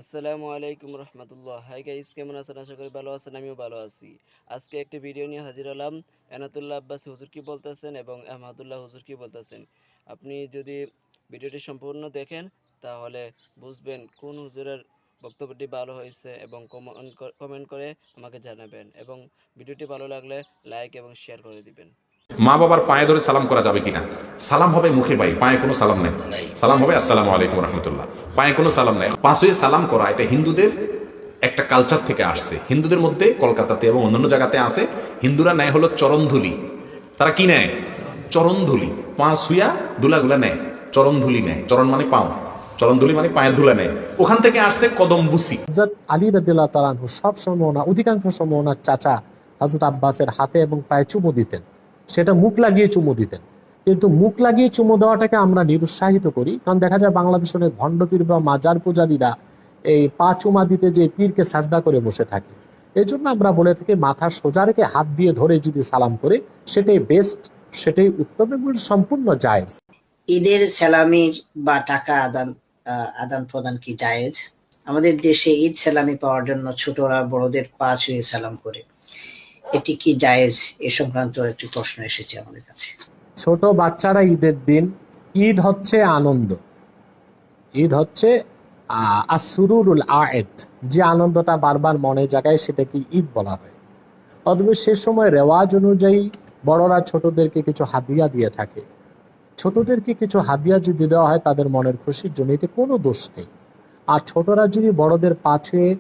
আসসালামু আলাইকুম রহমতুল্লাহ। Hi guys, কেমন আছেন? আশা করি ভালো আছেন। আমিও ভালো আছি। আজকে একটি ভিডিও নিয়ে হাজির হলাম। এনাতুল্লাহ আব্বাসী হুজুর কি বলতেছেন এবং আহমদুল্লাহ হুজুর কি বলতেছেন। আপনি যদি ভিডিওটি সম্পূর্ণ দেখেন তাহলে বুঝবেন কোন হুজুরের বক্তব্যটি ভালো হয়েছে এবং কমেন্ট করে আমাকে জানাবেন, এবং ভিডিওটি ভালো লাগলে লাইক এবং শেয়ার করে দিবেন। মা বাবার পায়ে ধরে সালাম করা যাবে কিনা? সালাম হবে মুখে ভাই, পায়ে কোনো সালাম নাই। সালাম হবে আসসালামু আলাইকুম রহমতুল্লাহ, পায়ে কোনো সালাম নাই। পাঁচ হয়ে সালাম করা এটা হিন্দুদের একটা কালচার থেকে আসছে। হিন্দুদের মধ্যে কলকাতাতে এবং অন্যান্য জায়গাতে আছে। হিন্দুরা নেয় হলো চরণধুলি। তারা কি নেয়? চরণধুলি। পা শুয়া দুলাগুলা নেয়, চরণধুলি নেয়। চরণ মানে পাও, চরণধুলি মানে পায়ের ধুলা নেয়। ওখান থেকে আসছে কদম বুসি। হযরত আলী রাদিয়াল্লাহু তাআলা আনহু সব সময় অধিকাংশ সময় ওনার চাচা হযরত আব্বাসের হাতে এবং পায়ে চুমু দিতেন। সেটা মুখ লাগিয়ে চুমু দিতেন। কিন্তু মুখ লাগিয়ে চুমু দেওয়াটাকে আমরা নিরুৎসাহিত করি, কারণ দেখা যায় বাংলাদেশের অনেক ভণ্ডপীর বা মাজার পূজারীরা এই পা চুমা দিতে যে পীরকে সাজদা করে বসে থাকে। এই জন্য আমরা বলে থাকি মাথা সোজা রেখে হাত দিয়ে ধরে যদি সালাম করে সেটাই বেস্ট, সেটাই উত্তম এবং সম্পূর্ণ জায়েজ। ঈদের সালামির বা টাকা আদান প্রদান কি জায়েজ? আমাদের দেশে ঈদ সালামি পাওয়ার জন্য ছোটরা বড়দের পা ছুঁয়ে সালাম করে, এটি কি জায়েজ? এ সংক্রান্ত একটি প্রশ্ন এসেছে আমাদের কাছে। ছোট বাচ্চারা ঈদের দিন, ঈদ হচ্ছে আনন্দ, ঈদ হচ্ছে আসরুরুল আয়েদ, যে আনন্দটা বারবার মনে জাগায় সেটাকে ঈদ বলা হয়। অথবা সে সময় রেওয়াজ অনুযায়ী বড়রা ছোটদেরকে কিছু হাদিয়া দিয়ে থাকে। ছোটদেরকে কিছু হাদিয়া যদি দেওয়া হয় তাদের মনের খুশির জন্য, এতে কোনো দোষ নেই। আর ছোটরা যদি বড়দের পা ছুঁয়ে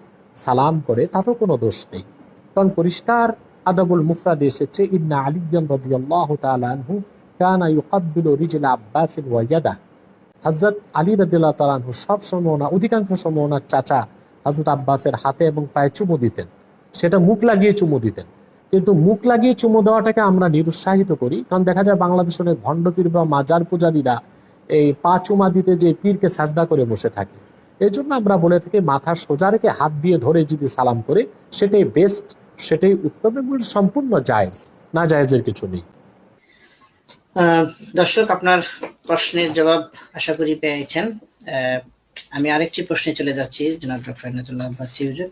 সালাম করে তাতেও কোনো দোষ নেই, কারণ পরিষ্কার আদাবুল মুফরাদে এসেছে, ইন্না আলিয়ান রাদিয়াল্লাহু তাআলা আনহু কানা ইউকাব্বিলু রিজলা আব্বাসিন ওয়া ইয়াদা। হযরত আলী রাদিয়াল্লাহু তাআলা আনহু সব সময় অধিকাংশ সময় ওনার চাচা হযরত আব্বাসের হাতে এবং পায়ে চুমু দিতেন। সেটা মুখ লাগিয়ে চুমু দিতেন। কিন্তু মুখ লাগিয়ে চুমু দেওয়াটাকে আমরা নিরুৎসাহিত করি, কারণ দেখা যায় বাংলাদেশের অনেক ভণ্ডপীর বা মাজার পূজারীরা এই পা চুমা দিতে যে পীরকে সাজদা করে বসে থাকে। এই জন্য আমরা বলে থাকি মাথা সোজা রেখে হাত দিয়ে ধরে যদি সালাম করে সেটাই বেস্ট, সেটাই উত্তম এবং সম্পূর্ণ জায়েজ, না জায়েজের কিছু নেই। দর্শক, আপনার প্রশ্নের জবাব আশা করি পেয়েছেন। আমি আরেকটি প্রশ্নে চলে যাচ্ছি। জনাব ডক্টর এনাতুল্লাহ আব্বাসী হুজুর,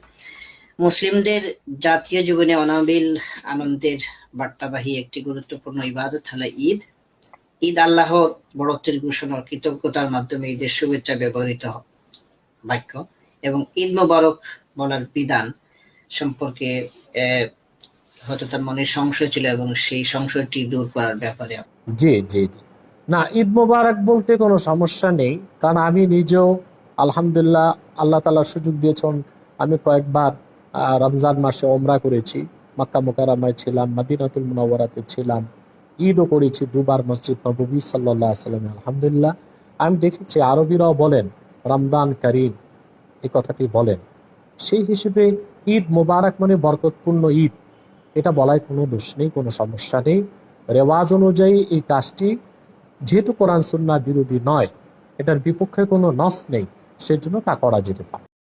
মুসলিমদের জাতীয় জীবনে অনাবিল আনন্দের বার্তাবাহী একটি গুরুত্বপূর্ণ ইবাদত হলো ঈদ। ঈদ আল্লাহর বড়ত্বের ঘোষণা, কৃতজ্ঞতার মাধ্যমে ঈদের শুভেচ্ছা ব্যবহৃত বাক্য, এবং ঈদ মোবারক বলার বিধান সম্পর্কে হয়তো তার মনে সংশয় ছিল, এবং সেই সংশয়টি দূর করার ব্যাপারে। জি জি জি, না, ঈদ মোবারক বলতে কোনো সমস্যা নেই, কারণ আমি নিজেও আলহামদুলিল্লাহ আল্লাহ তাআলা সুযোগ দিয়েছেন। আমি কয়েকবার রমজান মাসে ওমরা করেছি, মক্কা মুকাররমায় ছিলাম, মদিনাতুল মুনাওয়ারাতে ছিলাম, ঈদও করেছি দুবার মসজিদ নববী সাল্লাল্লাহু আলাইহি ওয়াসাল্লাম। আলহামদুলিল্লাহ আমি দেখেছি আরবিরাও বলেন রমদান করিম, এই কথাটি বলেন। সেই হিসেবে ঈদ মোবারক মানে বরকতপূর্ণ ঈদ, এটা বলায় কোনো দোষ নেই, কোনো সমস্যা নেই। রেওয়াজ অনুযায়ী এই কাজটি যেহেতু কোরআন সুন্নাহ বিরোধী নয়, এটার বিপক্ষে কোনো নস নেই, সেজন্য তা করা যেতে পারে।